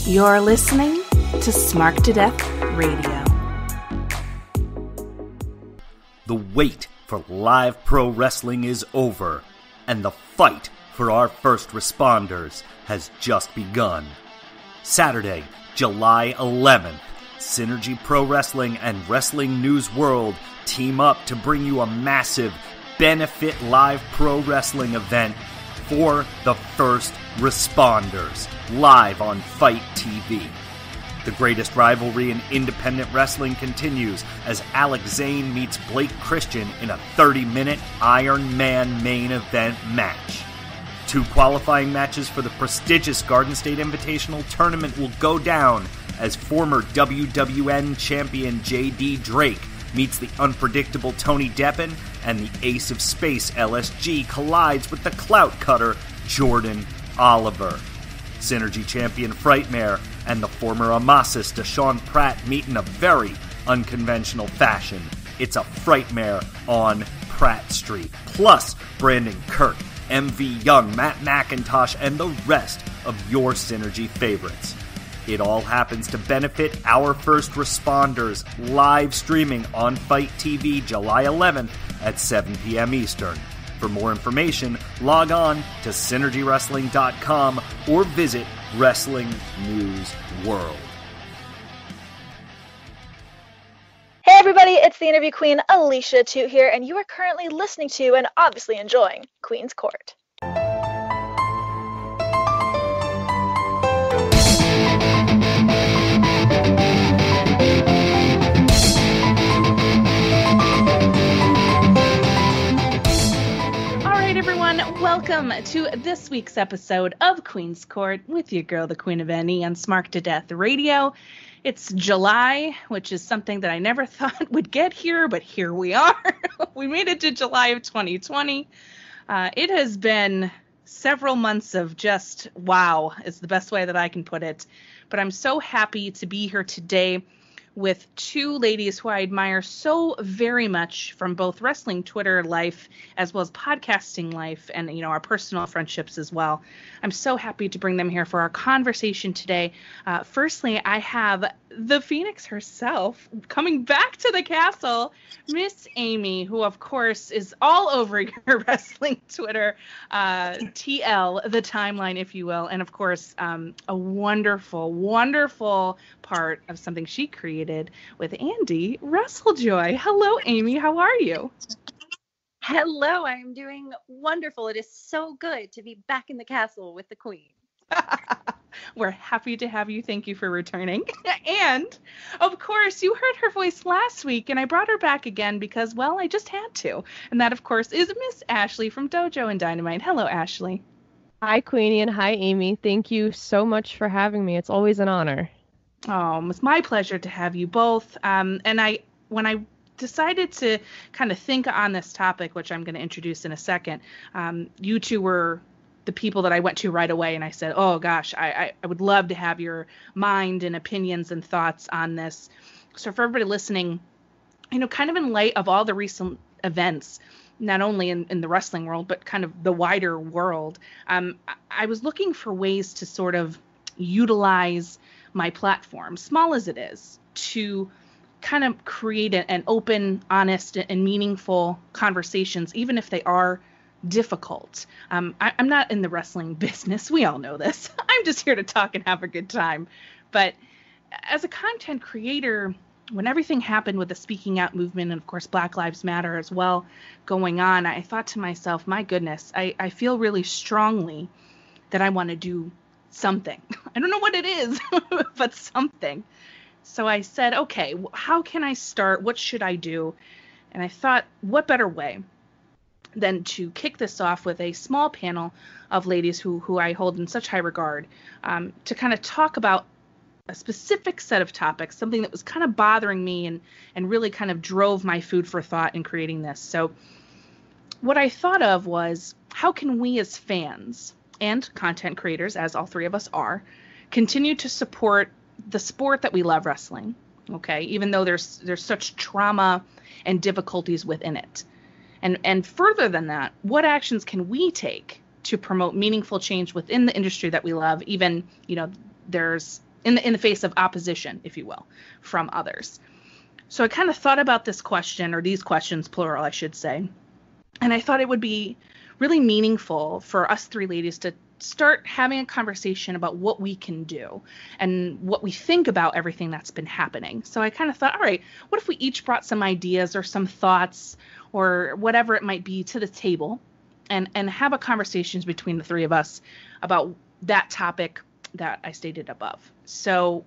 You're listening to Smart to Death Radio. The wait for live pro wrestling is over, and the fight for our first responders has just begun. Saturday, July 11th, Synergy Pro Wrestling and Wrestling News World team up to bring you a massive benefit live pro wrestling event for the first responders, live on Fight TV. The greatest rivalry in independent wrestling continues as Alex Zane meets Blake Christian in a 30-minute Iron Man main event match. 2 qualifying matches for the prestigious Garden State Invitational Tournament will go down as former WWN champion J.D. Drake meets the unpredictable Tony Deppen, and the Ace of Space LSG collides with the clout cutter Jordan Oliver. Synergy champion Frightmare and the former Amasis Deshaun Pratt meet in a very unconventional fashion. It's a Frightmare on Pratt Street. Plus, Brandon Kirk, MV Young, Matt McIntosh, and the rest of your Synergy favorites. It all happens to benefit our first responders, live streaming on Fight TV July 11th at 7 p.m. Eastern. For more information, log on to synergywrestling.com or visit Wrestling News World. Hey everybody, it's the interview queen Alicia Toot here, and you are currently listening to and obviously enjoying Queen's Court. Everyone, welcome to this week's episode of Queen's Court with your girl, the Queen of NE, on Smart to Death Radio. It's July, which is something that I never thought would get here, but here we are. We made it to July of 2020. It has been several months of just wow, is the best way that I can put it. But I'm so happy to be here today with 2 ladies who I admire so very much from both wrestling Twitter life as well as podcasting life and, our personal friendships as well. I'm so happy to bring them here for our conversation today. Firstly, I have the Phoenix herself coming back to the castle, Miss Amy, who of course is all over your wrestling Twitter, TL, the timeline, if you will, and of course a wonderful, wonderful part of something she created with Andy WrestleJoy. Hello, Amy. How are you? Hello, I'm doing wonderful. It is so good to be back in the castle with the Queen. We're happy to have you. Thank you for returning. And, of course, you heard her voice last week, and I brought her back again because, well, I just had to. And that, of course, is Miss Ashley from Dojo and Dynamite. Hello, Ashley. Hi, Queenie, and hi, Amy. Thank you so much for having me. It's always an honor. Oh, it's my pleasure to have you both. And when I decided to kind of think on this topic, which I'm going to introduce in a second, you two were the people that I went to right away, and I said, oh gosh, I would love to have your mind and opinions and thoughts on this. So for everybody listening, kind of in light of all the recent events, not only in the wrestling world, but kind of the wider world, I was looking for ways to sort of utilize my platform, small as it is, to kind of create an open, honest, and meaningful conversations, even if they are difficult. I'm not in the wrestling business. We all know this. I'm just here to talk and have a good time. But as a content creator, when everything happened with the speaking out movement and, of course, Black Lives Matter as well going on, I thought to myself, my goodness, I feel really strongly that I want to do something. I don't know what it is, but something. So I said, okay, how can I start? What should I do? And I thought, what better way than to kick this off with a small panel of ladies who I hold in such high regard, to kind of talk about a specific set of topics, something that was kind of bothering me and really kind of drove my food for thought in creating this. So what I thought of was, how can we as fans and content creators, as all 3 of us are, continue to support the sport that we love, wrestling, okay, even though there's such trauma and difficulties within it. And further than that, what actions can we take to promote meaningful change within the industry that we love? Even, there's in the face of opposition, if you will, from others. So I kind of thought about this question, or these questions, plural, I should say, and I thought it would be really meaningful for us three ladies to start having a conversation about what we can do and what we think about everything that's been happening. So I kind of thought, all right, what if we each brought some ideas or some thoughts or whatever it might be to the table and have a conversation between the three of us about that topic that I stated above. So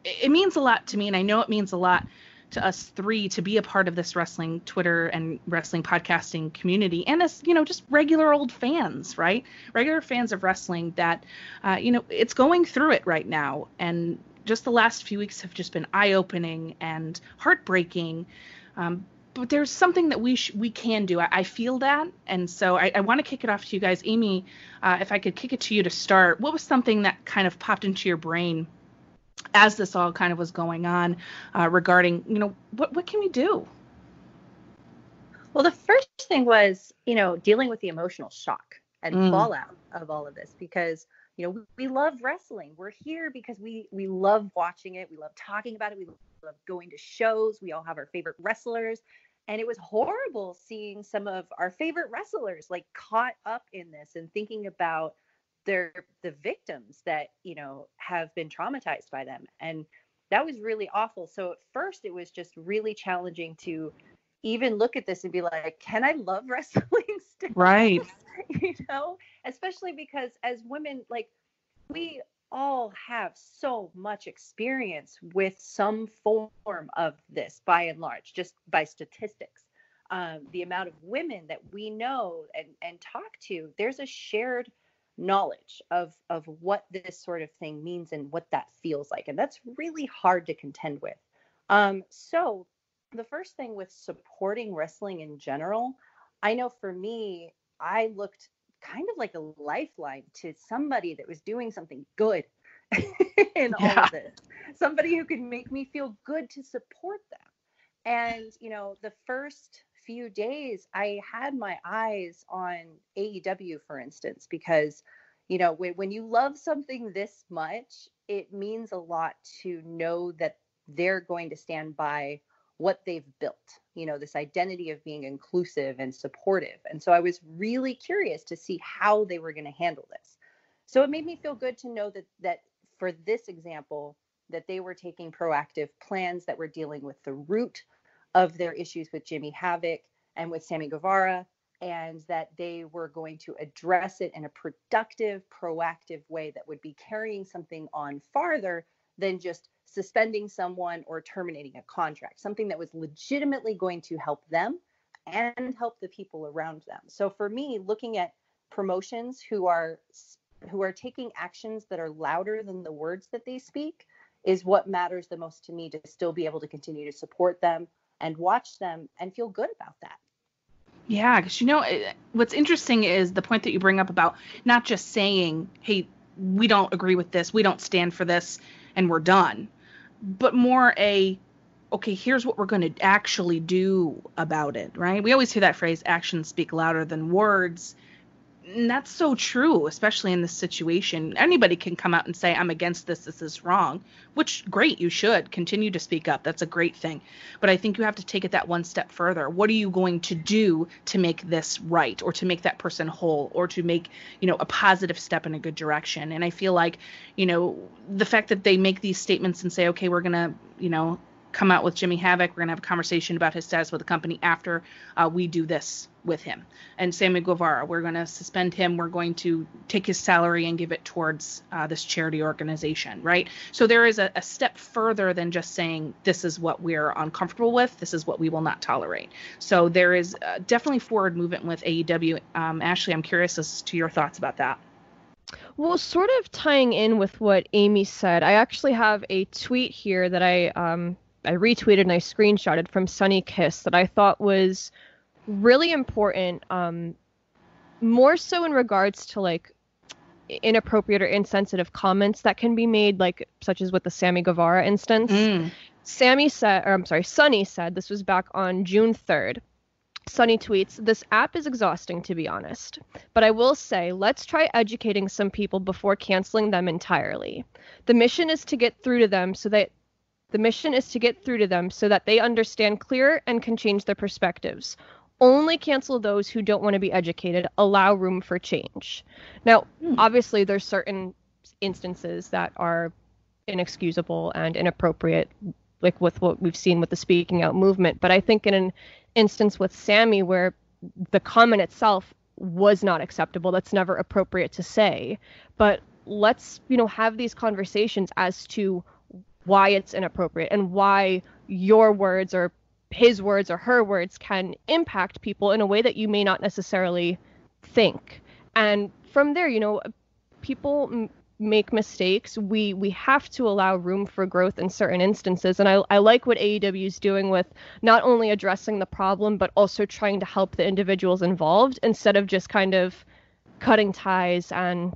it means a lot to me, and I know it means a lot to us three to be a part of this wrestling Twitter and wrestling podcasting community, and as, just regular old fans, right? Regular fans of wrestling that, it's going through it right now. And just the last few weeks have just been eye-opening and heartbreaking. But there's something that we can do. I feel that. And so I want to kick it off to you guys. Amy, if I could kick it to you to start, what was something that kind of popped into your brain as this all kind of was going on regarding, what can we do? Well, the first thing was, dealing with the emotional shock and fallout of all of this, because, we love wrestling. We're here because we love watching it. We love talking about it. We love going to shows. We all have our favorite wrestlers. And it was horrible seeing some of our favorite wrestlers like caught up in this and thinking about the victims that, have been traumatized by them. And that was really awful. So at first it was just really challenging to even look at this and be like, can I love wrestling still? Right. Especially because as women, like, we all have so much experience with some form of this, by and large, just by statistics. The amount of women that we know and talk to, there's a shared knowledge of what this sort of thing means and what that feels like. And that's really hard to contend with. So the first thing with supporting wrestling in general, I know for me, I looked kind of like a lifeline to somebody that was doing something good in all of this. Somebody who could make me feel good to support them. And, the first few days, I had my eyes on AEW, for instance, because, when you love something this much, it means a lot to know that they're going to stand by what they've built, this identity of being inclusive and supportive. And so I was really curious to see how they were going to handle this. So it made me feel good to know that for this example, that they were taking proactive plans that were dealing with the root of their issues with Jimmy Havoc and with Sammy Guevara, and that they were going to address it in a productive, proactive way that would be carrying something on farther than just suspending someone or terminating a contract, something that was legitimately going to help them and help the people around them. So for me, looking at promotions who are taking actions that are louder than the words that they speak is what matters the most to me, to still be able to continue to support them and watch them and feel good about that. Yeah, because what's interesting is the point that you bring up about not just saying, hey, we don't agree with this, we don't stand for this, and we're done, but more okay, here's what we're going to actually do about it, right? We always hear that phrase, actions speak louder than words. And that's so true, especially in this situation. Anybody can come out and say, I'm against this is wrong, which, great, you should continue to speak up. That's a great thing. But I think you have to take it that one step further. What are you going to do to make this right, or to make that person whole, or to make, a positive step in a good direction? And I feel like, the fact that they make these statements and say, okay, we're going to, come out with Jimmy Havoc, we're going to have a conversation about his status with the company after we do this with him. And Sammy Guevara, we're going to suspend him. We're going to take his salary and give it towards this charity organization, right? So there is a step further than just saying, this is what we're uncomfortable with, this is what we will not tolerate. So there is definitely forward movement with AEW. Ashley, I'm curious as to your thoughts about that. Well, sort of tying in with what Amy said, I actually have a tweet here that I retweeted and I screenshotted from Sunny Kiss that I thought was really important, more so in regards to like inappropriate or insensitive comments that can be made, like such as with the Sammy Guevara instance. Sunny said, this was back on June 3rd. Sunny tweets, "This app is exhausting, to be honest. But I will say, let's try educating some people before canceling them entirely. The mission is to get through to them so that they understand clearer and can change their perspectives. Only cancel those who don't want to be educated. Allow room for change." Now, obviously, there's certain instances that are inexcusable and inappropriate, like with what we've seen with the speaking out movement. But I think in an instance with Sammy where the comment itself was not acceptable, that's never appropriate to say. But let's, have these conversations as to why it's inappropriate and why your words or his words or her words can impact people in a way that you may not necessarily think. And from there, people make mistakes. We have to allow room for growth in certain instances. And I like what AEW is doing with not only addressing the problem, but also trying to help the individuals involved instead of just kind of cutting ties and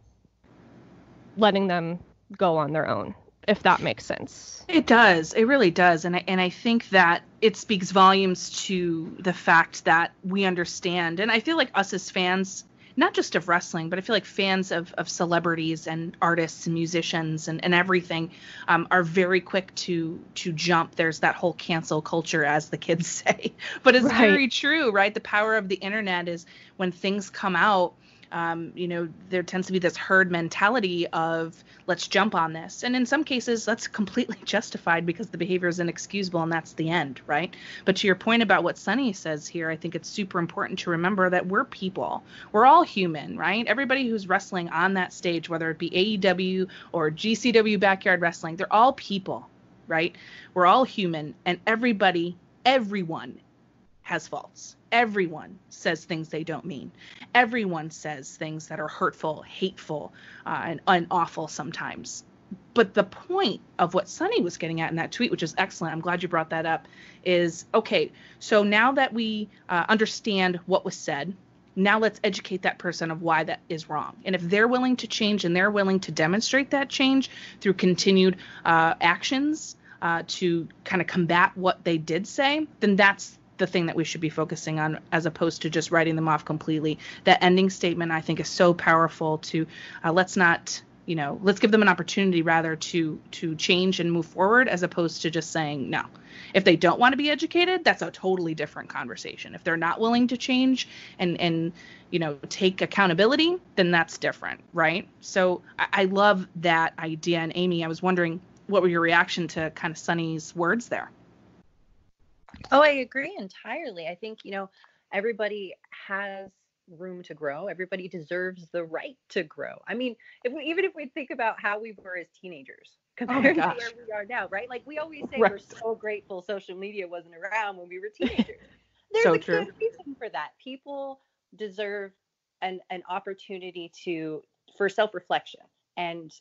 letting them go on their own, if that makes sense. It does. It really does. And I think that it speaks volumes to the fact that we understand. And I feel like us as fans, not just of wrestling, but I feel like fans of celebrities and artists and musicians and everything are very quick to jump. There's that whole cancel culture, as the kids say. But it's very true, right? The power of the internet is when things come out, there tends to be this herd mentality of let's jump on this. And in some cases, that's completely justified because the behavior is inexcusable and that's the end, right? But to your point about what Sunny says here, I think it's super important to remember that we're people. We're all human, right? Everybody who's wrestling on that stage, whether it be AEW or GCW Backyard Wrestling, they're all people, right? We're all human, and everyone has faults. Everyone says things they don't mean. Everyone says things that are hurtful, hateful, and awful sometimes. But the point of what Sunny was getting at in that tweet, which is excellent, I'm glad you brought that up, is, okay, so now that we understand what was said, now let's educate that person of why that is wrong. And if they're willing to change and they're willing to demonstrate that change through continued actions to kind of combat what they did say, then that's the thing that we should be focusing on, as opposed to just writing them off completely. That ending statement, I think, is so powerful to let's give them an opportunity rather to change and move forward, as opposed to just saying no. If they don't want to be educated, that's a totally different conversation. If they're not willing to change and take accountability, then that's different, right? So I love that idea. And Amy, I was wondering, what were your reaction to kind of Sunny's words there? Oh, I agree entirely. I think, everybody has room to grow. Everybody deserves the right to grow. I mean, even if we think about how we were as teenagers compared to where we are now, right? Like we always say, we're so grateful social media wasn't around when we were teenagers. There's a good reason for that. People deserve an opportunity for self-reflection and,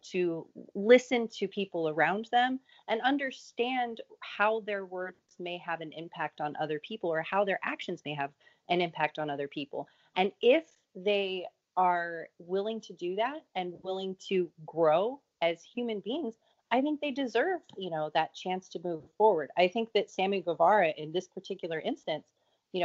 to listen to people around them and understand how their words may have an impact on other people, or how their actions may have an impact on other people. And if they are willing to do that and willing to grow as human beings, I think they deserve, that chance to move forward. I think that Sammy Guevara, in this particular instance,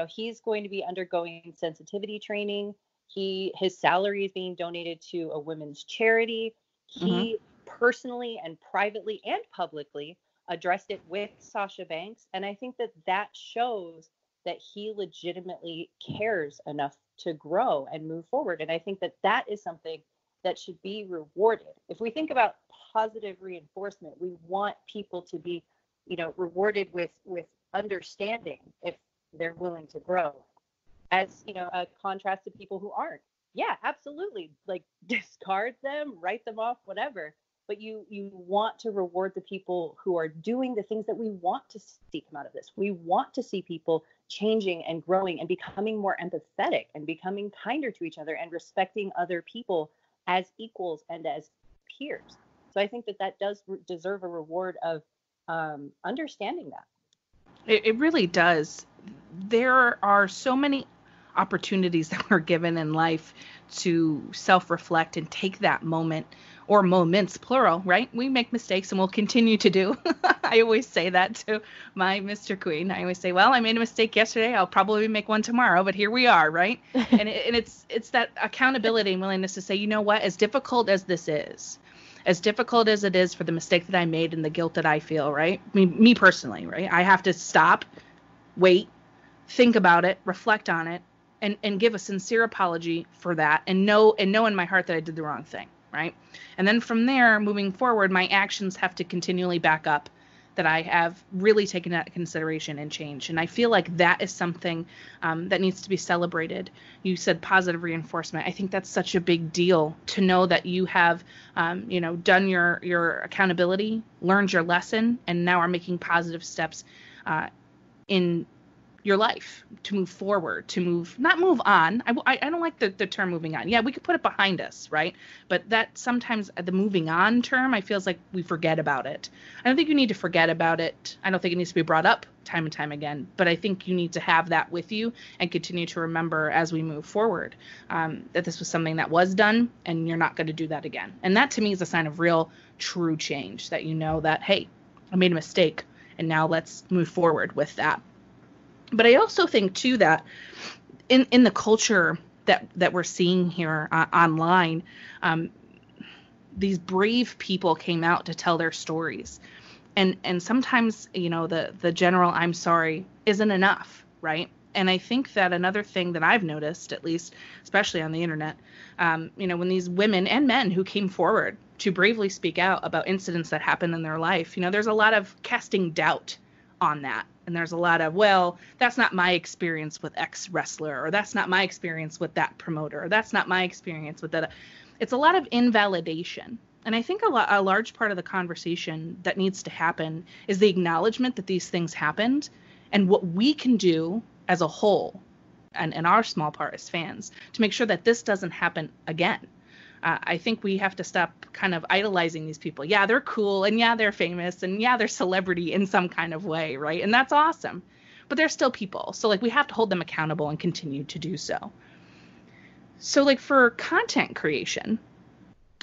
he's going to be undergoing sensitivity training. His salary is being donated to a women's charity. He personally and privately and publicly addressed it with Sasha Banks. And I think that shows that he legitimately cares enough to grow and move forward. And I think that is something that should be rewarded. If we think about positive reinforcement, we want people to be, rewarded with understanding if they're willing to grow, as, a contrast to people who aren't. Yeah, absolutely. Like discard them, write them off, whatever. But you want to reward the people who are doing the things that we want to see come out of this. We want to see people changing and growing and becoming more empathetic and becoming kinder to each other and respecting other people as equals and as peers. So I think that does deserve a reward of understanding that. It really does. There are so many opportunities that we're given in life to self-reflect and take that moment, or moments, plural, right? We make mistakes and we'll continue to do. I always say that to my Mr. Queen. I always say, well, I made a mistake yesterday. I'll probably make one tomorrow, but here we are, right? And it's that accountability and willingness to say, you know what, as difficult as this is, as difficult as it is for the mistake that I made and the guilt that I feel, right? Me personally, right? I have to stop, wait, think about it, reflect on it, and give a sincere apology for that, and know in my heart that I did the wrong thing, right? And then from there, moving forward, my actions have to continually back up that I have really taken that consideration and change. And I feel like that is something that needs to be celebrated. You said positive reinforcement. I think that's such a big deal, to know that you have, done your accountability, learned your lesson, and now are making positive steps in your life to move forward, not move on. I don't like the term moving on. Yeah, we could put it behind us, right? But that sometimes the moving on term, I feels like we forget about it. I don't think you need to forget about it. I don't think it needs to be brought up time and time again, but I think you need to have that with you and continue to remember as we move forward, that this was something that was done and you're not going to do that again. And that to me is a sign of real, true change, that you know that, hey, I made a mistake and now let's move forward with that. But I also think, too, that in the culture that we're seeing here online, these brave people came out to tell their stories. And sometimes, the general "I'm sorry" isn't enough, right? And I think that another thing that I've noticed, at least, especially on the internet, when these women and men who came forward to bravely speak out about incidents that happened in their life, there's a lot of casting doubt on that. And there's a lot of, well, that's not my experience with X wrestler, or that's not my experience with that promoter, or that's not my experience with that. It's a lot of invalidation. And I think a large part of the conversation that needs to happen is the acknowledgement that these things happened, and what we can do as a whole, and our small part as fans, to make sure that this doesn't happen again. I think we have to stop kind of idolizing these people. Yeah, they're cool, and yeah, they're famous, and yeah, they're celebrity in some kind of way, right? And that's awesome. But they're still people. So, we have to hold them accountable and continue to do so. So, for content creation,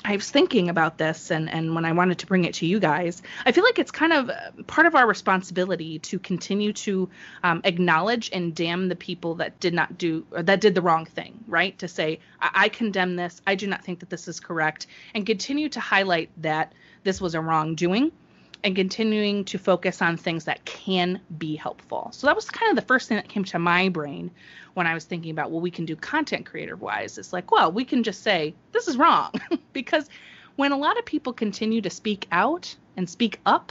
I was thinking about this, and when I wanted to bring it to you guys, I feel like it's kind of part of our responsibility to continue to acknowledge and damn the people that did the wrong thing, right? To say, I condemn this, I do not think that this is correct, and continue to highlight that this was a wrongdoing, and continuing to focus on things that can be helpful. So that was kind of the first thing that came to my brain when I was thinking about what we can do content creator wise. It's like, well, we can just say, this is wrong. Because when a lot of people continue to speak out and speak up,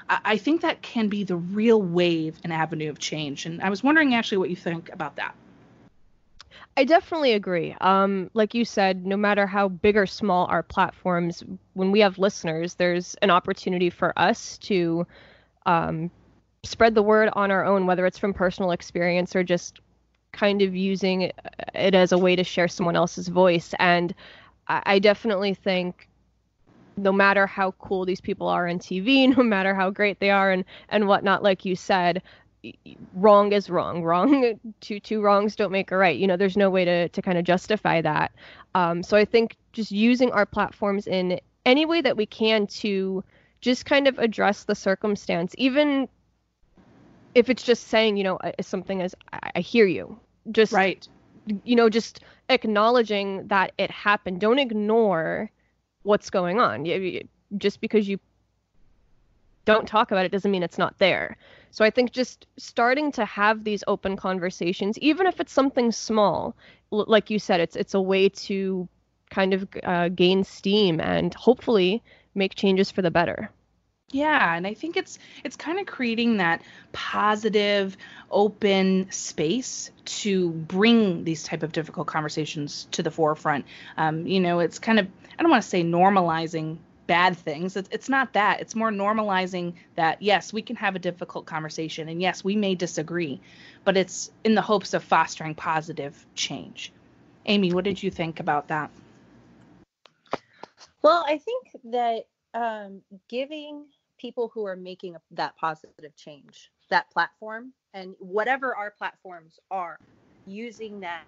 I think that can be the real wave and avenue of change. And I was wondering actually what you think about that. I definitely agree. Like you said, no matter how big or small our platforms, when we have listeners, there's an opportunity for us to spread the word on our own, whether it's from personal experience or just kind of using it as a way to share someone else's voice. And I definitely think no matter how cool these people are on TV, no matter how great they are and whatnot, like you said, wrong is wrong. Two wrongs don't make a right. There's no way to kind of justify that. So I think just using our platforms in any way that we can to just kind of address the circumstance, even if it's just saying, something as I hear you, just right. Just acknowledging that it happened. Don't ignore what's going on. Just because you don't talk about it doesn't mean it's not there. So I think just starting to have these open conversations, even if it's something small, like you said, it's a way to kind of gain steam and hopefully make changes for the better. Yeah, and I think it's kind of creating that positive, open space to bring these type of difficult conversations to the forefront. It's kind of, I don't want to say normalizing bad things. It's not that. It's more normalizing that, yes, we can have a difficult conversation, and yes, we may disagree, but it's in the hopes of fostering positive change. Amy, what did you think about that? Well, I think that giving people who are making that positive change that platform, and whatever our platforms are, using that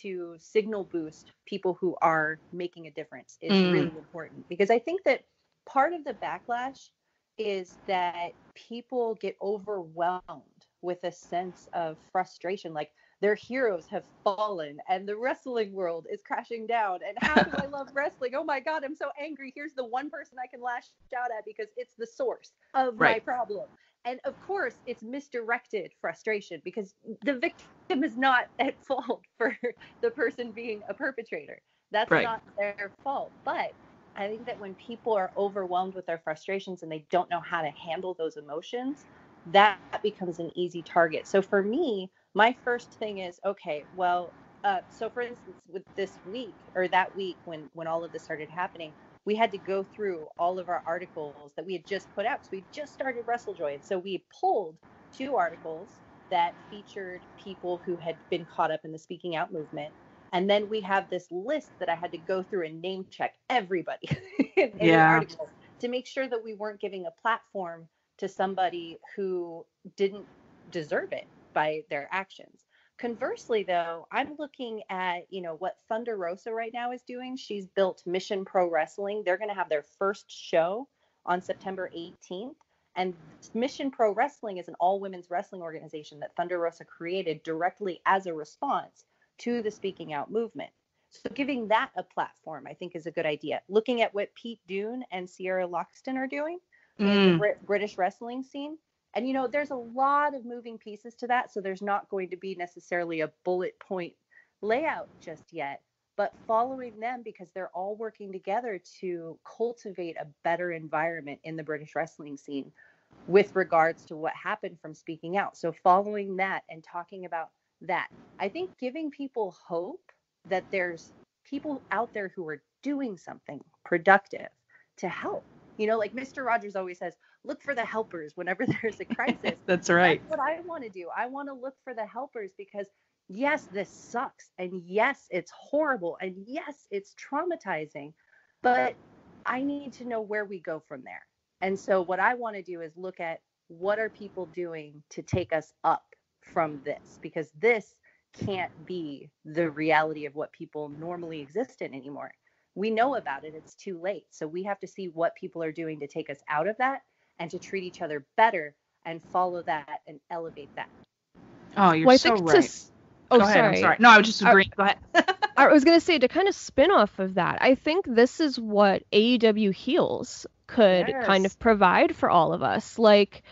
to signal boost people who are making a difference is really important, because I think that part of the backlash is that people get overwhelmed with a sense of frustration, like their heroes have fallen and the wrestling world is crashing down, and how do I love wrestling? Oh my God, I'm so angry. Here's the one person I can lash out at because it's the source of my problem. And of course, it's misdirected frustration, because the victim is not at fault for the person being a perpetrator. That's not their fault. But I think that when people are overwhelmed with their frustrations and they don't know how to handle those emotions, that becomes an easy target. So for me, my first thing is, okay, well, so for instance, with this week, or that week when all of this started happening, we had to go through all of our articles that we had just put out. So we just started WrestleJoy. And so we pulled 2 articles that featured people who had been caught up in the speaking out movement. And then we have this list that I had to go through and name check everybody in the article to make sure that we weren't giving a platform to somebody who didn't deserve it by their actions. Conversely, though, I'm looking at, what Thunder Rosa right now is doing. She's built Mission Pro Wrestling. They're going to have their first show on September 18th. And Mission Pro Wrestling is an all-women's wrestling organization that Thunder Rosa created directly as a response to the speaking out movement. So giving that a platform, I think, is a good idea. Looking at what Pete Dunne and Sierra Loxton are doing in the British wrestling scene. And, there's a lot of moving pieces to that. So there's not going to be necessarily a bullet point layout just yet. But following them, because they're all working together to cultivate a better environment in the British wrestling scene with regards to what happened from speaking out. So following that and talking about that, I think giving people hope that there's people out there who are doing something productive to help. Like Mr. Rogers always says, look for the helpers whenever there's a crisis. That's right. That's what I want to do. I want to look for the helpers, because yes, this sucks. And yes, it's horrible. And yes, it's traumatizing. But I need to know where we go from there. And so what I want to do is look at what are people doing to take us up from this, because this can't be the reality of what people normally exist in anymore. We know about it. It's too late. So we have to see what people are doing to take us out of that and to treat each other better and follow that and elevate that. Oh, you're so right. Go ahead. I'm sorry. No, I was just agreeing. Go ahead. I was going to say, to kind of spin off of that, I think this is what AEW heels could kind of provide for all of us. Like,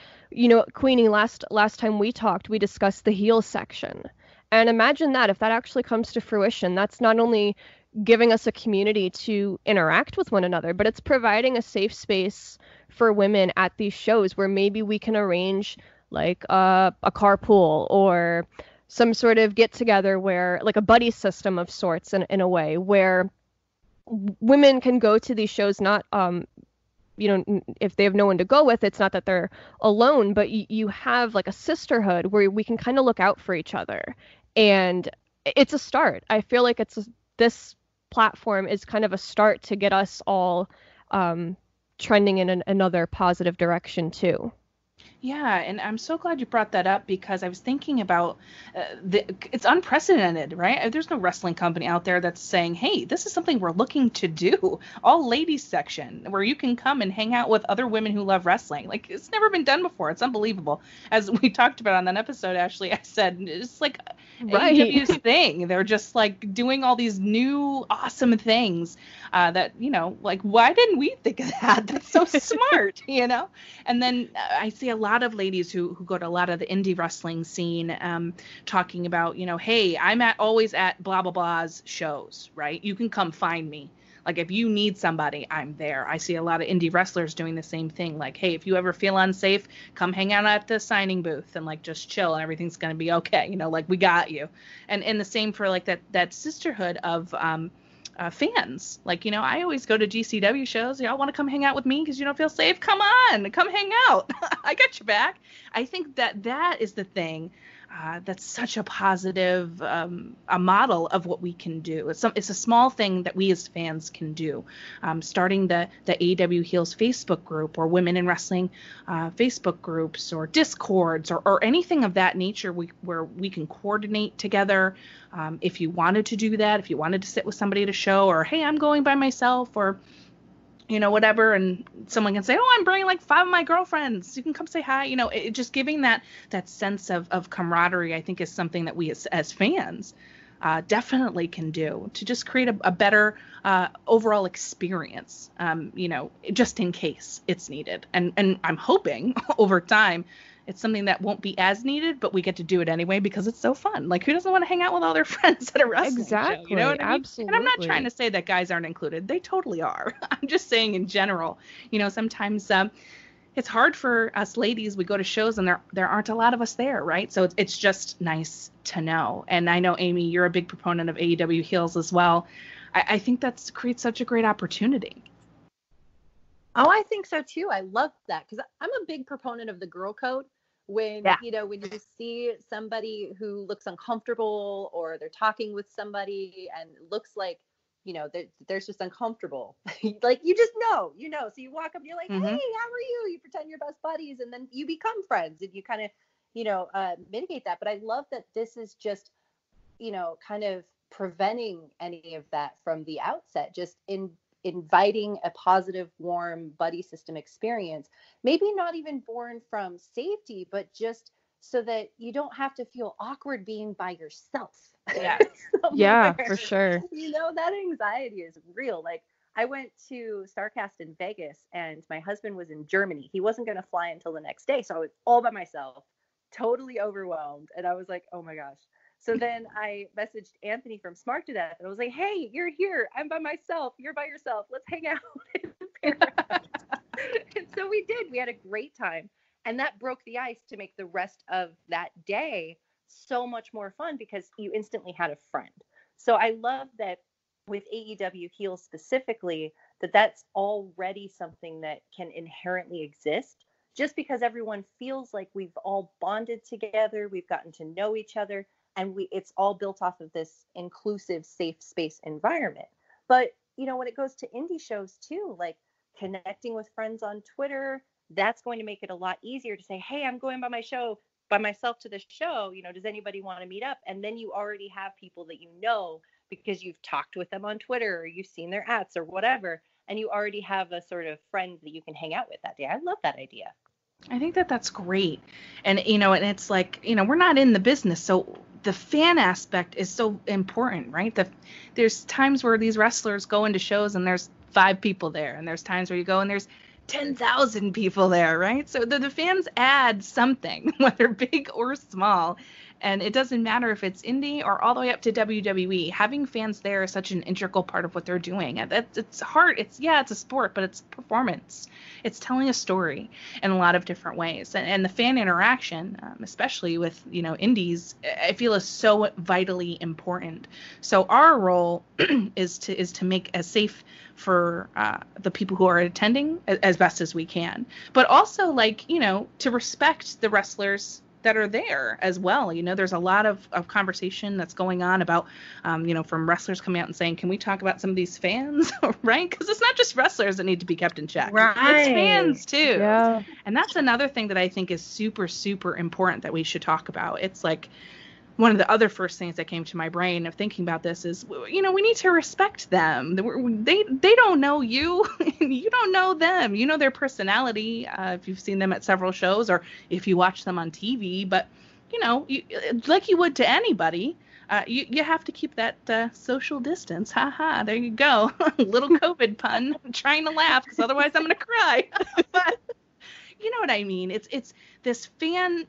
Queenie, last time we talked, we discussed the heel section. And imagine that, if that actually comes to fruition, that's not only giving us a community to interact with one another, but it's providing a safe space for women at these shows where maybe we can arrange like a carpool or some sort of get together where, like, a buddy system of sorts, in a way where women can go to these shows, not if they have no one to go with, it's not that they're alone, but you have like a sisterhood where we can kind of look out for each other. And it's a start. I feel like this platform is kind of a start to get us all trending in another positive direction too. Yeah, and I'm so glad you brought that up, because I was thinking about it's unprecedented, right? There's no wrestling company out there that's saying, hey, this is something we're looking to do. All ladies section where you can come and hang out with other women who love wrestling. Like, it's never been done before. It's unbelievable. As we talked about on that episode, Ashley, I said, it's like AEW's thing. They're just like doing all these new awesome things that, like, why didn't we think of that? That's so smart, And then I see a lot of ladies who go to a lot of the indie wrestling scene talking about, hey, I'm always at blah, blah, blah's shows, right? You can come find me. Like, if you need somebody, I'm there. I see a lot of indie wrestlers doing the same thing. Like, hey, if you ever feel unsafe, come hang out at the signing booth and like just chill and everything's going to be okay. Like, we got you. And the same for like that sisterhood of fans. Like, I always go to GCW shows. Y'all want to come hang out with me because you don't feel safe? Come on, come hang out. I got your back. I think that is the thing that's such a positive a model of what we can do. It's a small thing that we as fans can do. Starting the AEW Heels Facebook group, or Women in Wrestling Facebook groups, or Discords, or anything of that nature, where we can coordinate together. If you wanted to do that, if you wanted to sit with somebody at a show, or hey, I'm going by myself, or whatever, and someone can say, oh, I'm bringing like 5 of my girlfriends, you can come say hi. Just giving that sense of camaraderie, I think, is something that we as fans definitely can do to just create a better overall experience, just in case it's needed. And I'm hoping over time it's something that won't be as needed, but we get to do it anyway because it's so fun. Like, who doesn't want to hang out with all their friends at a wrestling show? You know what I mean? Absolutely. And I'm not trying to say that guys aren't included. They totally are. I'm just saying in general, sometimes it's hard for us ladies. We go to shows and there aren't a lot of us there, right? So it's just nice to know. And I know, Amy, you're a big proponent of AEW Heels as well. I think that creates such a great opportunity. Oh, I think so too. I love that, because I'm a big proponent of the girl code. When when you see somebody who looks uncomfortable, or they're talking with somebody and it looks like they're just uncomfortable, like you just know. So you walk up and you're like, hey, how are you? You pretend you're best buddies, and then you become friends, and you kind of mitigate that. But I love that this is just kind of preventing any of that from the outset, just inviting a positive, warm buddy system experience, maybe not even born from safety, but just so that you don't have to feel awkward being by yourself. Yeah, for sure. That anxiety is real. Like, I went to StarCast in Vegas, and my husband was in Germany. He wasn't going to fly until the next day, so I was all by myself, totally overwhelmed, and I was like, oh my gosh. So then I messaged Anthony from Smart to Death, and I was like, hey, you're here. I'm by myself. You're by yourself. Let's hang out in Paradise. And so we did. We had a great time. And that broke the ice to make the rest of that day so much more fun, because you instantly had a friend. So I love that with AEW Heels specifically, that's already something that can inherently exist, just because everyone feels like we've all bonded together, we've gotten to know each other, and it's all built off of this inclusive, safe space environment. But, when it goes to indie shows too, like connecting with friends on Twitter, that's going to make it a lot easier to say, hey, I'm going by myself to the show. Does anybody want to meet up? And then you already have people that because you've talked with them on Twitter, or you've seen their ads or whatever, and you already have a sort of friend that you can hang out with that day. I love that idea. I think that's great. And, and it's like, we're not in the business, so the fan aspect is so important, right? There's times where these wrestlers go into shows and there's 5 people there, and there's times where you go and there's 10,000 people there, right? So the fans add something, whether big or small. And it doesn't matter if it's indie or all the way up to WWE. Having fans there is such an integral part of what they're doing. It's hard. It's a sport, but it's performance. It's telling a story in a lot of different ways. And the fan interaction, especially with indies, I feel is so vitally important. So our role is to make as safe for the people who are attending as best as we can, but also to respect the wrestlers that are there as well. There's a lot of conversation that's going on about, from wrestlers coming out and saying, can we talk about some of these fans, right? Because it's not just wrestlers that need to be kept in check. Right. It's fans too. Yeah. And that's another thing that I think is super, super important that we should talk about. It's like one of the other first things that came to my brain of thinking about this is, we need to respect them. They don't know you. You don't know them. You know their personality if you've seen them at several shows, or if you watch them on TV. But, like you would to anybody, you have to keep that social distance. Ha, there you go. Little COVID pun. I'm trying to laugh because otherwise I'm going to cry. But you know what I mean? It's this fan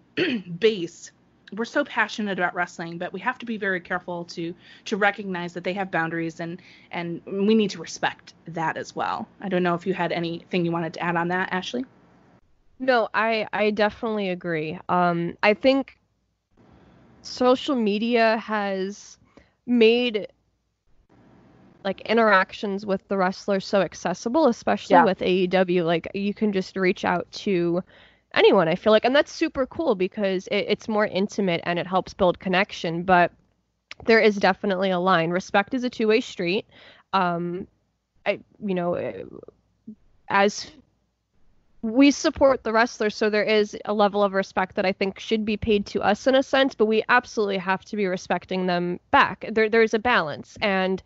base. We're so passionate about wrestling, but we have to be very careful to recognize that they have boundaries, and we need to respect that as well. I don't know if you had anything you wanted to add on that, Ashley. No, I definitely agree. I think social media has made interactions with the wrestlers so accessible, especially with AEW. Like, you can just reach out to anyone, I feel like. And that's super cool because it's more intimate and it helps build connection. But there is definitely a line. Respect is a two-way street. Um, as we support the wrestlers, so there is a level of respect that I think should be paid to us in a sense, but we absolutely have to be respecting them back. There's a balance, and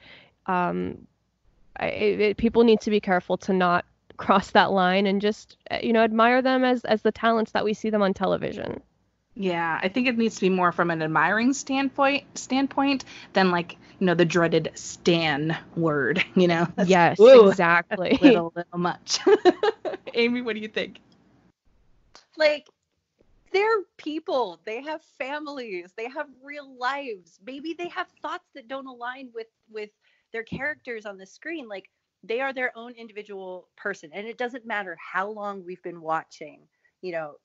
um, people need to be careful to not cross that line and just admire them as the talents that we see them on television. Yeah, I think it needs to be more from an admiring standpoint than like, the dreaded stan word, Yes, Ooh, exactly. little much. Amy, what do you think? Like, they're people. They have families. They have real lives. Maybe they have thoughts that don't align with their characters on the screen. Like, they are their own individual person, and it doesn't matter how long we've been watching,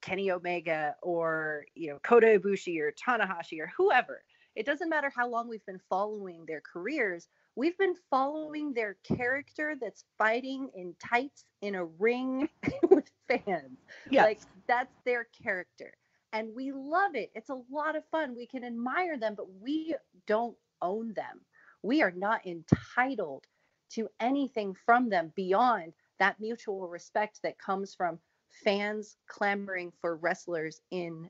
Kenny Omega or, Kota Ibushi or Tanahashi or whoever. It doesn't matter how long we've been following their careers. We've been following their character that's fighting in tights in a ring with fans. Yes. Like, that's their character. And we love it. It's a lot of fun. We can admire them, but we don't own them. We are not entitled to anything from them beyond that mutual respect that comes from fans clamoring for wrestlers in,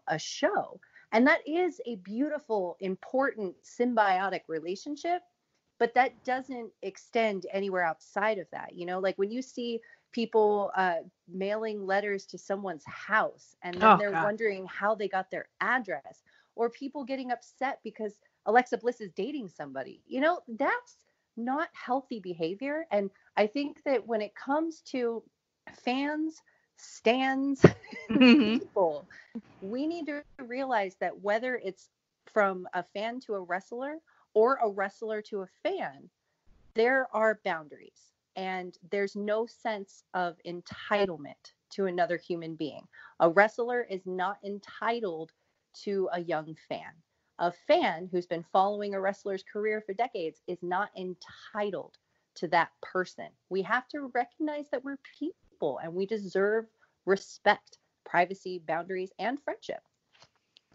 a show. And that is a beautiful, important, symbiotic relationship, but that doesn't extend anywhere outside of that. Like when you see people mailing letters to someone's house and then they're God. wondering how they got their address, or people getting upset because Alexa Bliss is dating somebody, that's not healthy behavior. And I think that when it comes to fans, stans, people, we need to realize that whether it's from a fan to a wrestler or a wrestler to a fan, there are boundaries and there's no sense of entitlement to another human being. A wrestler is not entitled to a young fan. A fan who's been following a wrestler's career for decades is not entitled to that person. We have to recognize that we're people and we deserve respect, privacy, boundaries, and friendship.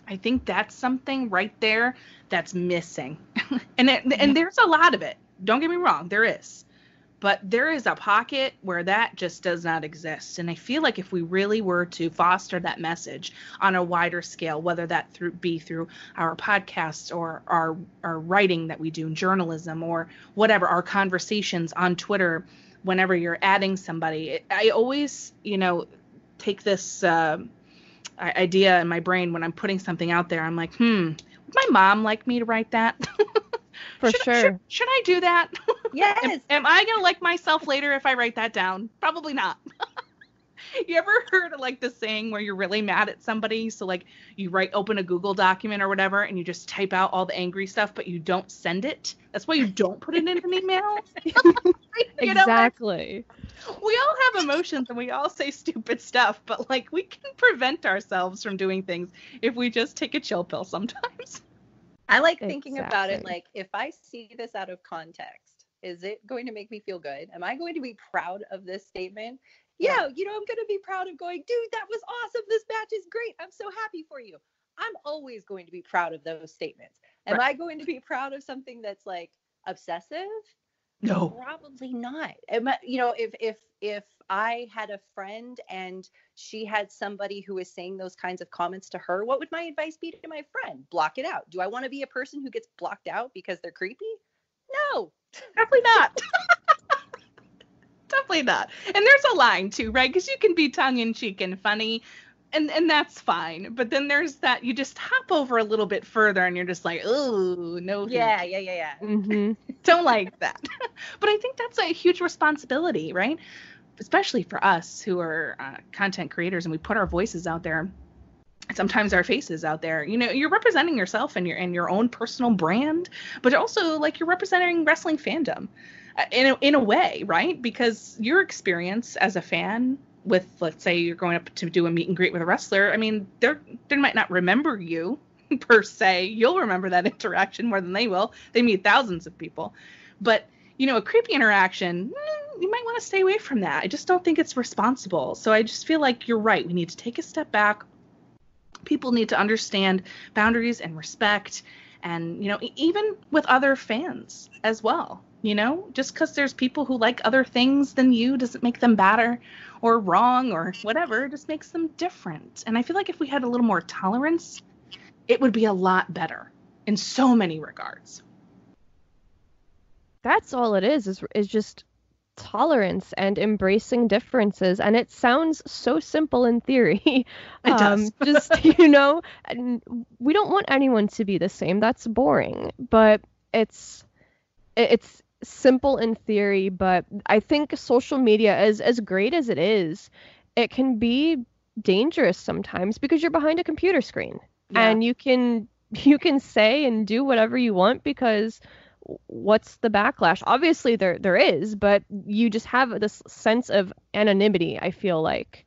I think that's something right there that's missing. and there's a lot of it. Don't get me wrong, there is. But there is a pocket where that just does not exist. And I feel like if we really were to foster that message on a wider scale, whether that be through our podcasts or our writing that we do in journalism or whatever, our conversations on Twitter, whenever you're adding somebody, I always, take this idea in my brain when I'm putting something out there. I'm like, would my mom like me to write that? For sure. Should I do that? Yes. Am I going to like myself later if I write that down? Probably not. You ever heard of like the saying where you're really mad at somebody? So like you open a Google document or whatever and you just type out all the angry stuff, but you don't send it. That's why you don't put it in an email. Exactly. We all have emotions and we all say stupid stuff, but like we can prevent ourselves from doing things if we just take a chill pill sometimes. I like thinking about it like, if I see this out of context, is it going to make me feel good? Am I going to be proud of this statement? Yeah, I'm going to be proud of going, dude, that was awesome. This match is great. I'm so happy for you. I'm always going to be proud of those statements. Am I going to be proud of something that's like obsessive? No. Probably not. If I had a friend and she had somebody who was saying those kinds of comments to her, what would my advice be to my friend? Block it out. Do I want to be a person who gets blocked out because they're creepy? No. Definitely not. Definitely not. And there's a line too, right? Because you can be tongue-in-cheek and funny, and that's fine. But then there's that you just hop over a little bit further and you're just like, oh, no. Yeah. Mm-hmm. Don't like that. But I think that's a huge responsibility, right? Especially for us who are content creators and we put our voices out there. Sometimes our faces out there. You're representing yourself and your own personal brand, but also like you're representing wrestling fandom in a way, right? Because your experience as a fan with, let's say you're going up to do a meet and greet with a wrestler, I mean, they might not remember you per se. You'll remember that interaction more than they will. They meet thousands of people. But, a creepy interaction, you might want to stay away from that. I just don't think it's responsible. So I just feel like you're right. We need to take a step back. People need to understand boundaries and respect, and, even with other fans as well. Just because there's people who like other things than you doesn't make them better or wrong or whatever. It just makes them different. And I feel like if we had a little more tolerance, it would be a lot better in so many regards. That's all it is just tolerance and embracing differences. And it sounds so simple in theory. It does. And we don't want anyone to be the same. That's boring. But it's simple in theory. But I think social media, as great as it is, it can be dangerous sometimes because you're behind a computer screen. Yeah. And you can say and do whatever you want, because what's the backlash? Obviously there is, but you just have this sense of anonymity, I feel like,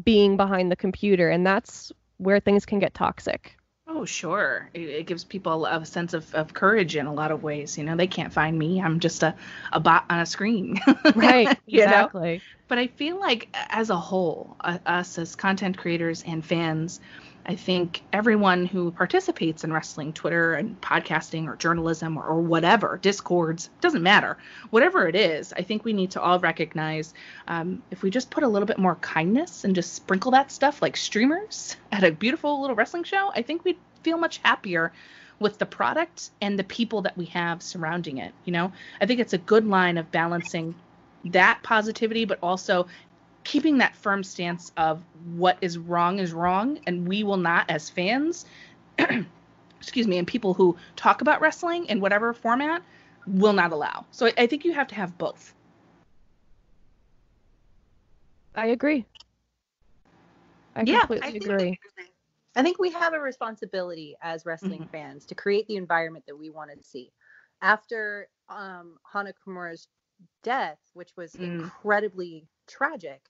being behind the computer, and that's where things can get toxic. Oh, sure. It gives people a sense of courage in a lot of ways. They can't find me. I'm just a bot on a screen. Right, exactly. But I feel like as a whole, us as content creators and fans, I think everyone who participates in wrestling, Twitter and podcasting or journalism or whatever, Discords, doesn't matter. Whatever it is, I think we need to all recognize if we just put a little bit more kindness and just sprinkle that stuff like streamers at a beautiful little wrestling show, I think we'd feel much happier with the product and the people that we have surrounding it. I think it's a good line of balancing that positivity, but also keeping that firm stance of what is wrong, and we will not, as fans, excuse me, and people who talk about wrestling in whatever format, will not allow. So I think you have to have both. I agree. I completely agree. I think we have a responsibility as wrestling fans to create the environment that we want to see. After Hana Kimura's death, which was incredibly tragic,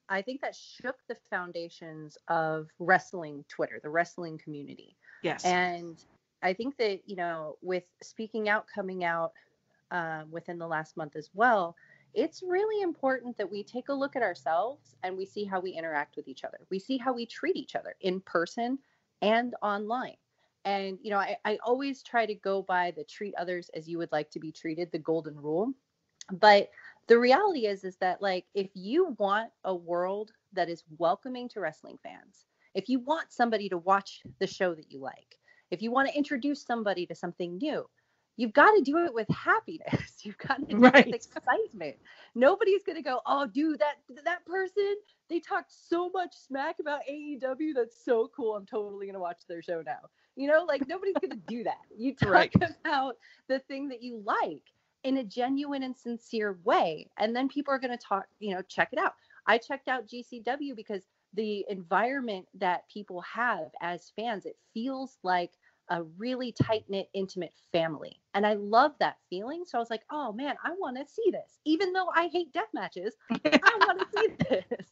I think that shook the foundations of wrestling Twitter, the wrestling community. Yes. And I think that, with speaking out, coming out within the last month as well, it's really important that we take a look at ourselves and we see how we interact with each other. We see how we treat each other in person and online. And, I always try to go by the treat others as you would like to be treated, the golden rule. But the reality is that, like, if you want a world that is welcoming to wrestling fans, if you want somebody to watch the show that you like, if you want to introduce somebody to something new, you've got to do it with happiness. You've got to do it with excitement. Nobody's going to go, oh, dude, that person, they talked so much smack about AEW. That's so cool. I'm totally going to watch their show now. Nobody's going to do that. You talk about the thing that you like in a genuine and sincere way. And then people are going to talk, check it out. I checked out GCW because the environment that people have as fans, it feels like a really tight-knit, intimate family. And I love that feeling. So I was like, oh man, I want to see this. Even though I hate death matches, I want to see this.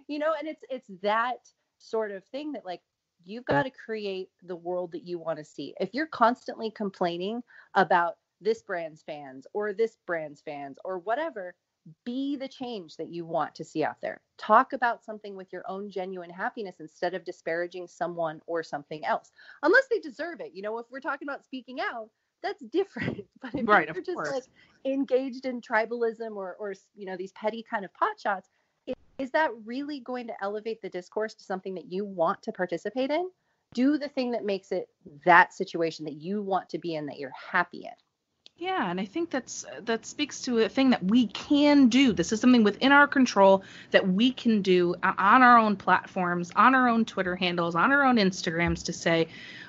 And it's that sort of thing that, like, you've got to create the world that you want to see. If you're constantly complaining about this brand's fans or this brand's fans or whatever, be the change that you want to see out there. Talk about something with your own genuine happiness instead of disparaging someone or something else, unless they deserve it. If we're talking about speaking out, that's different. But if you're just like engaged in tribalism or these petty kind of pot shots, is that really going to elevate the discourse to something that you want to participate in? Do the thing that makes it that situation that you want to be in, that you're happy in. Yeah, and I think that speaks to a thing that we can do. This is something within our control that we can do on our own platforms, on our own Twitter handles, on our own Instagrams, to say,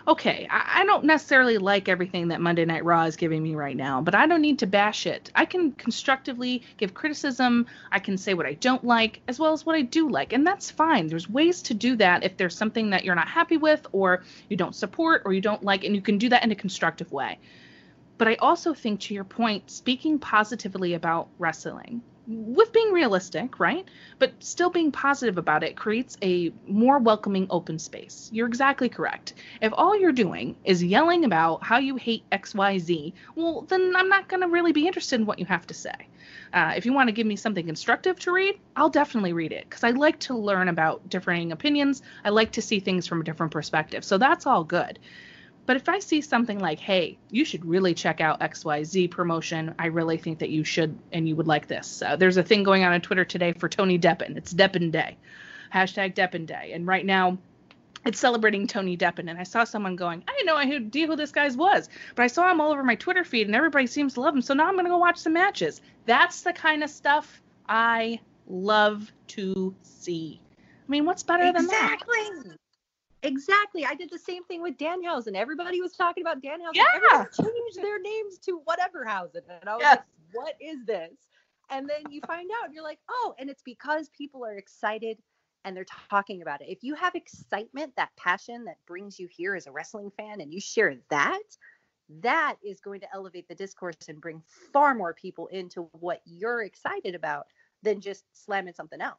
okay, I don't necessarily like everything that Monday Night Raw is giving me right now, but I don't need to bash it. I can constructively give criticism. I can say what I don't like as well as what I do like, and that's fine. There's ways to do that if there's something that you're not happy with or you don't support or you don't like, and you can do that in a constructive way. But I also think, to your point, speaking positively about wrestling with being realistic, right? But still being positive about it creates a more welcoming open space. You're exactly correct. If all you're doing is yelling about how you hate XYZ, well, then I'm not going to really be interested in what you have to say. If you want to give me something constructive to read, I'll definitely read it because I like to learn about differing opinions. I like to see things from a different perspective. So that's all good. But if I see something like, hey, you should really check out XYZ promotion, I really think that you should and you would like this. There's a thing going on Twitter today for Tony Deppen. It's Deppen Day. Hashtag Deppen Day. And right now, it's celebrating Tony Deppen. And I saw someone going, I had no idea who this guy was. But I saw him all over my Twitter feed and everybody seems to love him. So now I'm going to go watch some matches. That's the kind of stuff I love to see. I mean, what's better than that? Exactly. I did the same thing with Danhausen. Everybody was talking about Danhausen. Yeah. Everyone changed their names to whatever Hausen. And I was like, what is this? And then you find out, and you're like, oh, and it's because people are excited and they're talking about it. If you have excitement, that passion that brings you here as a wrestling fan, and you share that, that is going to elevate the discourse and bring far more people into what you're excited about than just slamming something else.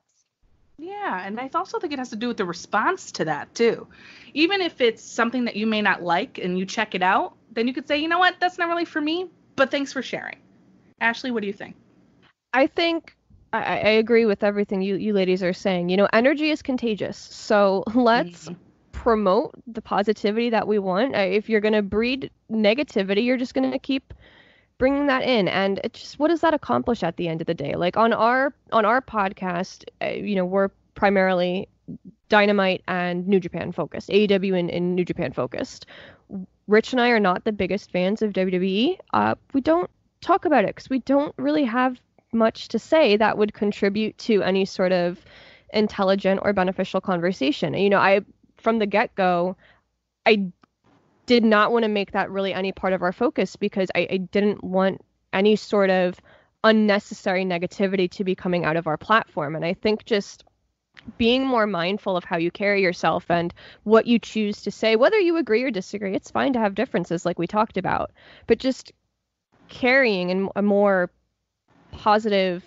Yeah, and I also think it has to do with the response to that, too. Even if it's something that you may not like and you check it out, then you could say, you know what, that's not really for me, but thanks for sharing. Ashley, what do you think? I think I agree with everything you ladies are saying. You know, energy is contagious. So let's promote the positivity that we want. If you're going to breed negativity, you're just going to keep bringing that in. And it just, what does that accomplish at the end of the day? Like on our podcast, you know, we're primarily Dynamite and New Japan focused, AEW and New Japan focused. Rich and I are not the biggest fans of WWE. We don't talk about it because we don't really have much to say that would contribute to any sort of intelligent or beneficial conversation. You know, from the get-go, I did not want to make that really any part of our focus because I didn't want any sort of unnecessary negativity to be coming out of our platform. And I think just being more mindful of how you carry yourself and what you choose to say, whether you agree or disagree, it's fine to have differences like we talked about, but just carrying in a more positive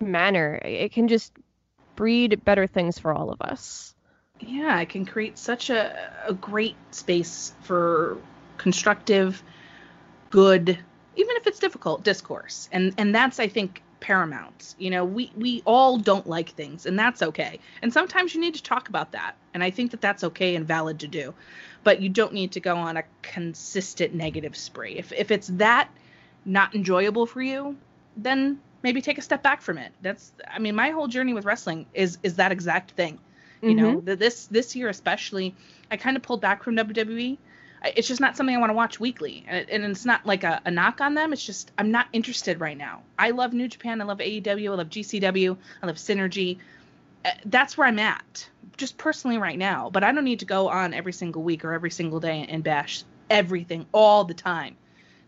manner, it can just breed better things for all of us. Yeah, it can create such a great space for constructive, good, even if it's difficult, discourse. And that's, I think, paramount. You know, we all don't like things, and that's okay. And sometimes you need to talk about that. And I think that that's okay and valid to do. But you don't need to go on a consistent negative spree. If it's that not enjoyable for you, then maybe take a step back from it. I mean, my whole journey with wrestling is that exact thing. You know, this year especially, I kind of pulled back from WWE. It's just not something I want to watch weekly. And it's not like a knock on them. It's just I'm not interested right now. I love New Japan. I love AEW. I love GCW. I love Synergy. That's where I'm at, just personally right now. But I don't need to go on every single week or every single day and bash everything all the time.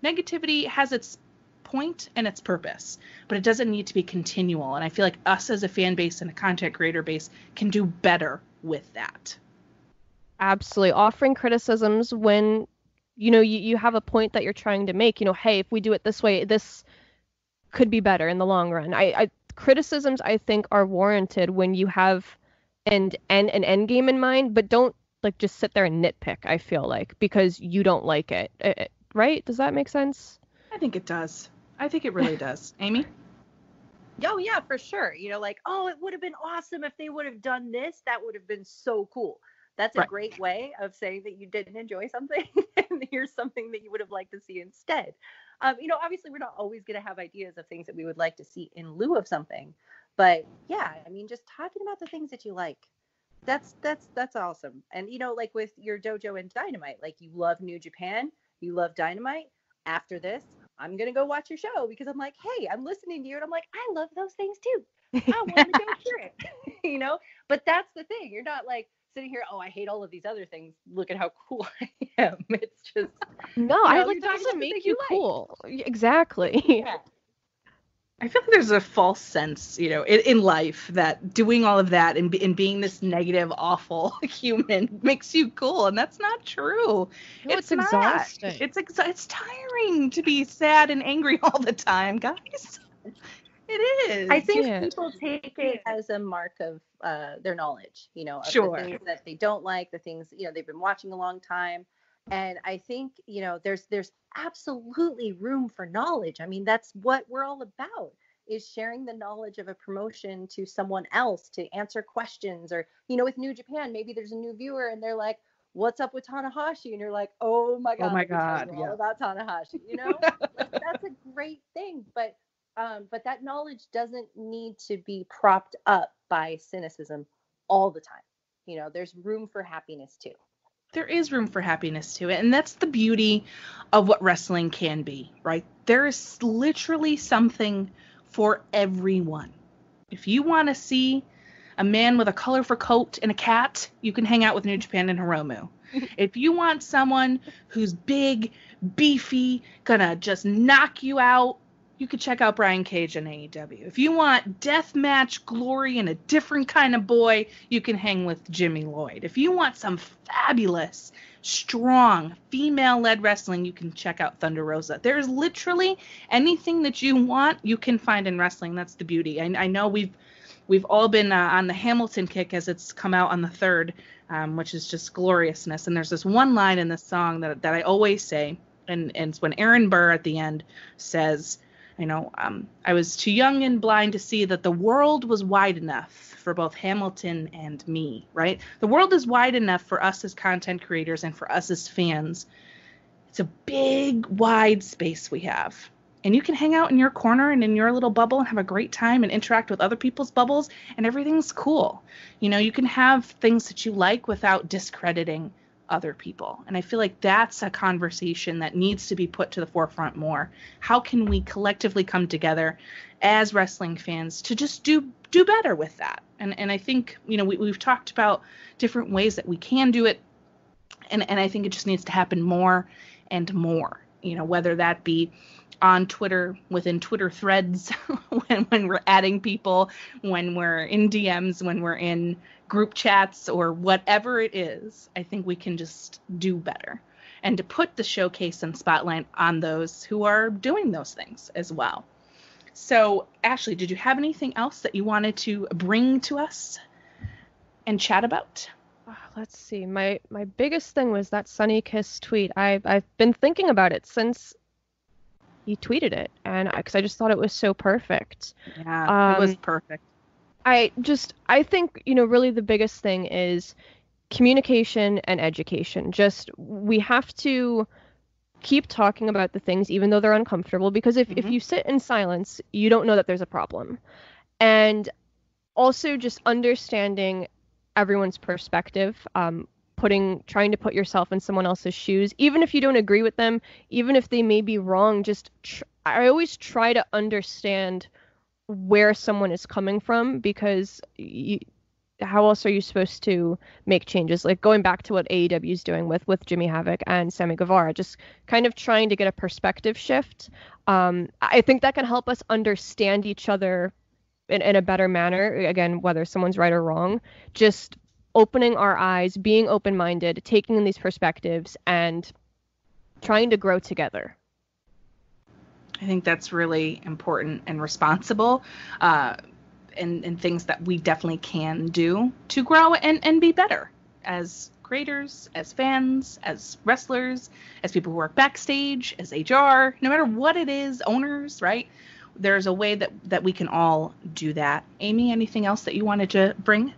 Negativity has its point and its purpose, but it doesn't need to be continual. And I feel like us as a fan base and a content creator base can do better with that. Absolutely. Offering criticisms when, you know, you have a point that you're trying to make, you know, hey, if we do it this way, this could be better in the long run. Criticisms, I think, are warranted when you have an end game in mind, but don't like just sit there and nitpick, I feel like, because you don't like it. Right? Does that make sense? I think it does. I think it really does. Amy? Oh, yeah, for sure. You know, like, oh, it would have been awesome if they would have done this. That would have been so cool. That's a great way of saying that you didn't enjoy something and here's something that you would have liked to see instead. You know, obviously we're not always going to have ideas of things that we would like to see in lieu of something. But yeah, I mean, just talking about the things that you like, that's awesome. And, you know, like with your dojo and Dynamite, like you love New Japan, you love Dynamite. After this, I'm going to go watch your show because I'm like, hey, I'm listening to you. And I'm like, I love those things too. I want to go hear it, you know, but that's the thing. You're not like sitting here, oh, I hate all of these other things. Look at how cool I am. It's just. No, you know, I like that doesn't make you cool. Like. Exactly. Yeah. I feel like there's a false sense, you know, in life that doing all of that and being this negative, awful human makes you cool, and that's not true. No, it's exhausting. It's tiring to be sad and angry all the time, guys. It is. I think Yeah. people take it as a mark of their knowledge, of Sure. the things that they don't like, the things, they've been watching a long time. And I think, there's absolutely room for knowledge. I mean, that's what we're all about, is sharing the knowledge of a promotion to someone else to answer questions. Or, with New Japan, maybe there's a new viewer and they're like, what's up with Tanahashi? And you're like, oh my Oh God, my let me tell God, you all yeah. about Tanahashi, like that's a great thing. But that knowledge doesn't need to be propped up by cynicism all the time. There's room for happiness too. There is room for happiness to it. And that's the beauty of what wrestling can be, right? There is literally something for everyone. If you want to see a man with a colorful coat and a cat, you can hang out with New Japan and Hiromu. If you want someone who's big, beefy, gonna just knock you out, you could check out Brian Cage in AEW. If you want deathmatch glory and a different kind of boy, you can hang with Jimmy Lloyd. If you want some fabulous, strong, female-led wrestling, you can check out Thunder Rosa. There's literally anything that you want, you can find in wrestling. That's the beauty. I know we've all been on the Hamilton kick as it's come out on the 3rd, which is just gloriousness. And there's this one line in this song that I always say, and it's when Aaron Burr at the end says, I was too young and blind to see that the world was wide enough for both Hamilton and me, right? The world is wide enough for us as content creators and for us as fans. It's a big, wide space we have. And you can hang out in your corner and in your little bubble and have a great time and interact with other people's bubbles, and everything's cool. You can have things that you like without discrediting other people. And I feel like that's a conversation that needs to be put to the forefront more. How can we collectively come together as wrestling fans to just do better with that? And I think, we've talked about different ways that we can do it. And I think it just needs to happen more and more, whether that be on Twitter, within Twitter threads, when we're adding people, when we're in DMs, when we're in group chats, or whatever it is. I think we can just do better. And to put the showcase and spotlight on those who are doing those things as well. So, Ashley, did you have anything else that you wanted to bring to us and chat about? Let's see. My biggest thing was that Sunny Kiss tweet. I've been thinking about it since he tweeted it, and because I just thought it was so perfect. Yeah, it was perfect. I think, really the biggest thing is communication and education. Just, we have to keep talking about the things even though they're uncomfortable, because if you sit in silence, you don't know that there's a problem. And also just understanding everyone's perspective, trying to put yourself in someone else's shoes, even if you don't agree with them, even if they may be wrong. I always try to understand where someone is coming from, because how else are you supposed to make changes? Like going back to what AEW is doing with Jimmy Havoc and Sammy Guevara, just kind of trying to get a perspective shift. I think that can help us understand each other in a better manner. Again, whether someone's right or wrong, just opening our eyes, being open-minded, taking in these perspectives, and trying to grow together. I think that's really important and responsible, and things that we definitely can do to grow and be better as creators, as fans, as wrestlers, as people who work backstage, as HR, no matter what it is, owners, right? There's a way that we can all do that. Amy, anything else that you wanted to bring?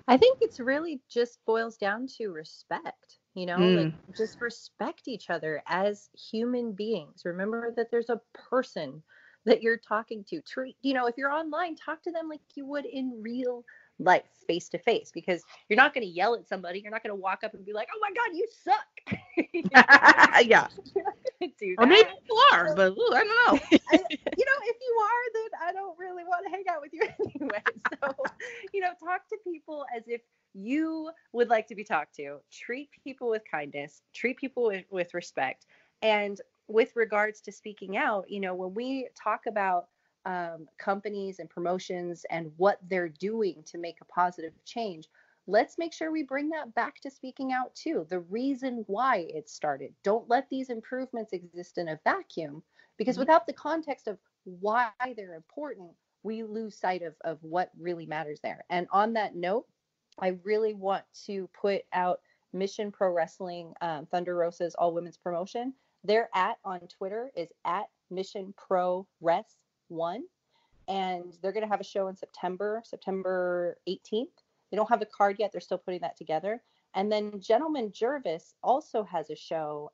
I think it's really just boils down to respect, like just respect each other as human beings. Remember that there's a person that you're talking to. Treat, if you're online, talk to them like you would in real life, face to face, because you're not going to yell at somebody. You're not going to walk up and be like, oh my God, you suck. Yeah. Do or that. maybe you are, but I don't know. If you are, then I don't really want to hang out with you anyway. So, talk to people as if you would like to be talked to. Treat people with kindness. Treat people with respect. And with regards to speaking out, when we talk about companies and promotions and what they're doing to make a positive change, let's make sure we bring that back to speaking out too. The reason why it started. Don't let these improvements exist in a vacuum, because without the context of why they're important, we lose sight of what really matters there. And on that note, I really want to put out Mission Pro Wrestling, Thunder Rosa's all women's promotion. Their on Twitter is at Mission Pro Res 1. And they're going to have a show in September 18th. They don't have a card yet. They're still putting that together. And then Gentleman Jervis also has a show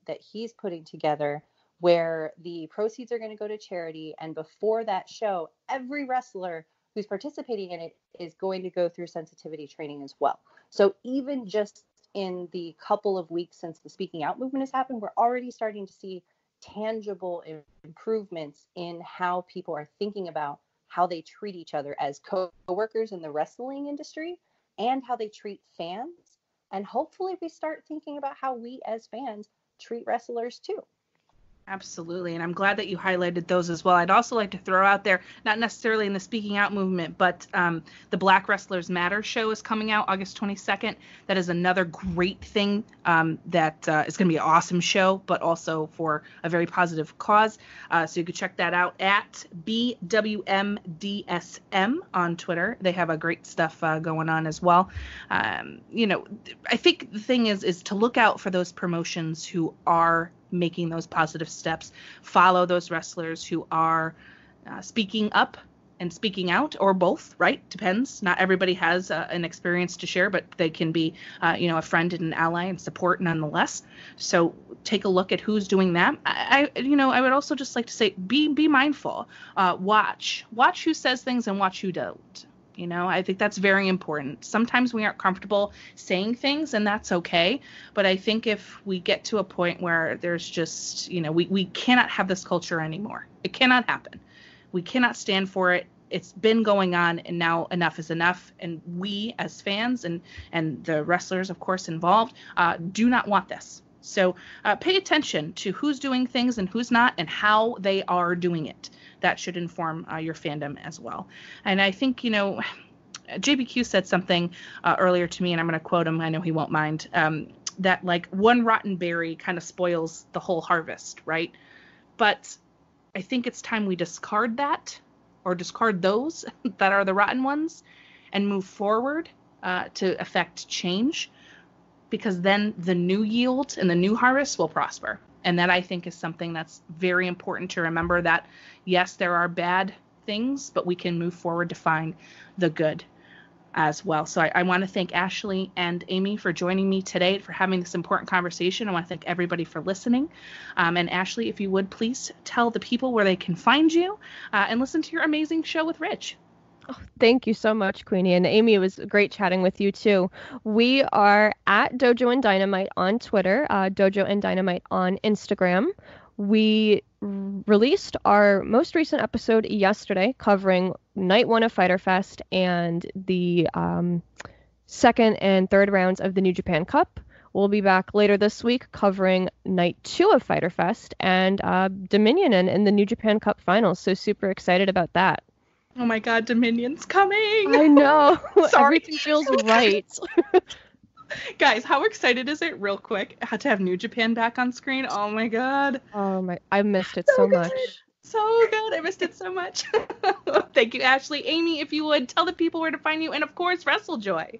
that he's putting together where the proceeds are going to go to charity. And before that show, every wrestler who's participating in it is going to go through sensitivity training as well. So even just in the couple of weeks since the speaking out movement has happened, we're already starting to see tangible improvements in how people are thinking about how they treat each other as co-workers in the wrestling industry and how they treat fans. And hopefully we start thinking about how we as fans treat wrestlers too. Absolutely. And I'm glad that you highlighted those as well. I'd also like to throw out there, not necessarily in the speaking out movement, but the Black Wrestlers Matter show is coming out August 22nd. That is another great thing that is going to be an awesome show, but also for a very positive cause. So you can check that out at BWMDSM on Twitter. They have a great stuff going on as well. I think the thing is to look out for those promotions who are making those positive steps, follow those wrestlers who are speaking up and speaking out, or both, right? Depends. Not everybody has an experience to share, but they can be, a friend and an ally and support nonetheless. So take a look at who's doing that. I would also just like to say, be mindful. Watch who says things and watch who don't. I think that's very important. Sometimes we aren't comfortable saying things, and that's okay. But I think if we get to a point where there's just, we cannot have this culture anymore. It cannot happen. We cannot stand for it. It's been going on, and now enough is enough. And we as fans and the wrestlers, of course, involved, do not want this. So pay attention to who's doing things and who's not and how they are doing it. That should inform your fandom as well. And I think, JBQ said something earlier to me, and I'm going to quote him. I know he won't mind, that like one rotten berry kind of spoils the whole harvest, right? But I think it's time we discard that, or discard those that are the rotten ones, and move forward to affect change, because then the new yield and the new harvest will prosper. And that, I think, is something that's very important to remember, that yes, there are bad things, but we can move forward to find the good as well. So I want to thank Ashley and Amy for joining me today, for having this important conversation. I want to thank everybody for listening. And Ashley, if you would please tell the people where they can find you and listen to your amazing show with Rich. Oh, thank you so much, Queenie. And Amy, it was great chatting with you, too. We are at Dojo and Dynamite on Twitter, Dojo and Dynamite on Instagram. We released our most recent episode yesterday, covering Night 1 of Fyter Fest and the second and third rounds of the New Japan Cup. We'll be back later this week covering Night 2 of Fyter Fest and Dominion and the New Japan Cup finals. So super excited about that. Oh my God, Dominion's coming! I know. Sorry. Everything feels right. Guys, how excited is it, real quick, to have New Japan back on screen? Oh my God. Oh my, I missed it so much. So good. I missed it so much. Thank you, Ashley. Amy, if you would, tell the people where to find you, and of course, WrestleJoy.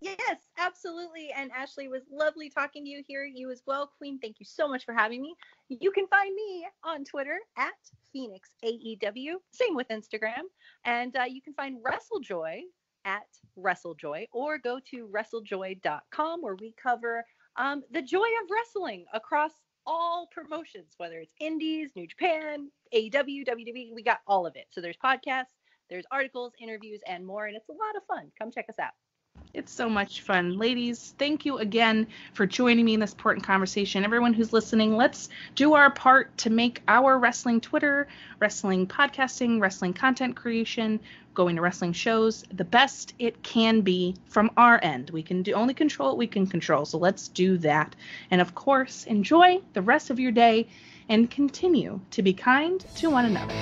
Yes, absolutely. And Ashley, it was lovely talking to you here. You as well, Queen. Thank you so much for having me. You can find me on Twitter at Phoenix AEW. Same with Instagram. And you can find WrestleJoy at WrestleJoy, or go to WrestleJoy.com, where we cover the joy of wrestling across all promotions, whether it's Indies, New Japan, AEW, WWE. We got all of it. So there's podcasts, there's articles, interviews, and more. And it's a lot of fun. Come check us out. It's so much fun. Ladies, thank you again for joining me in this important conversation. Everyone who's listening, let's do our part to make our wrestling Twitter, wrestling podcasting, wrestling content creation, going to wrestling shows the best it can be from our end. We can only control what we can control, so let's do that. And of course, enjoy the rest of your day and continue to be kind to one another.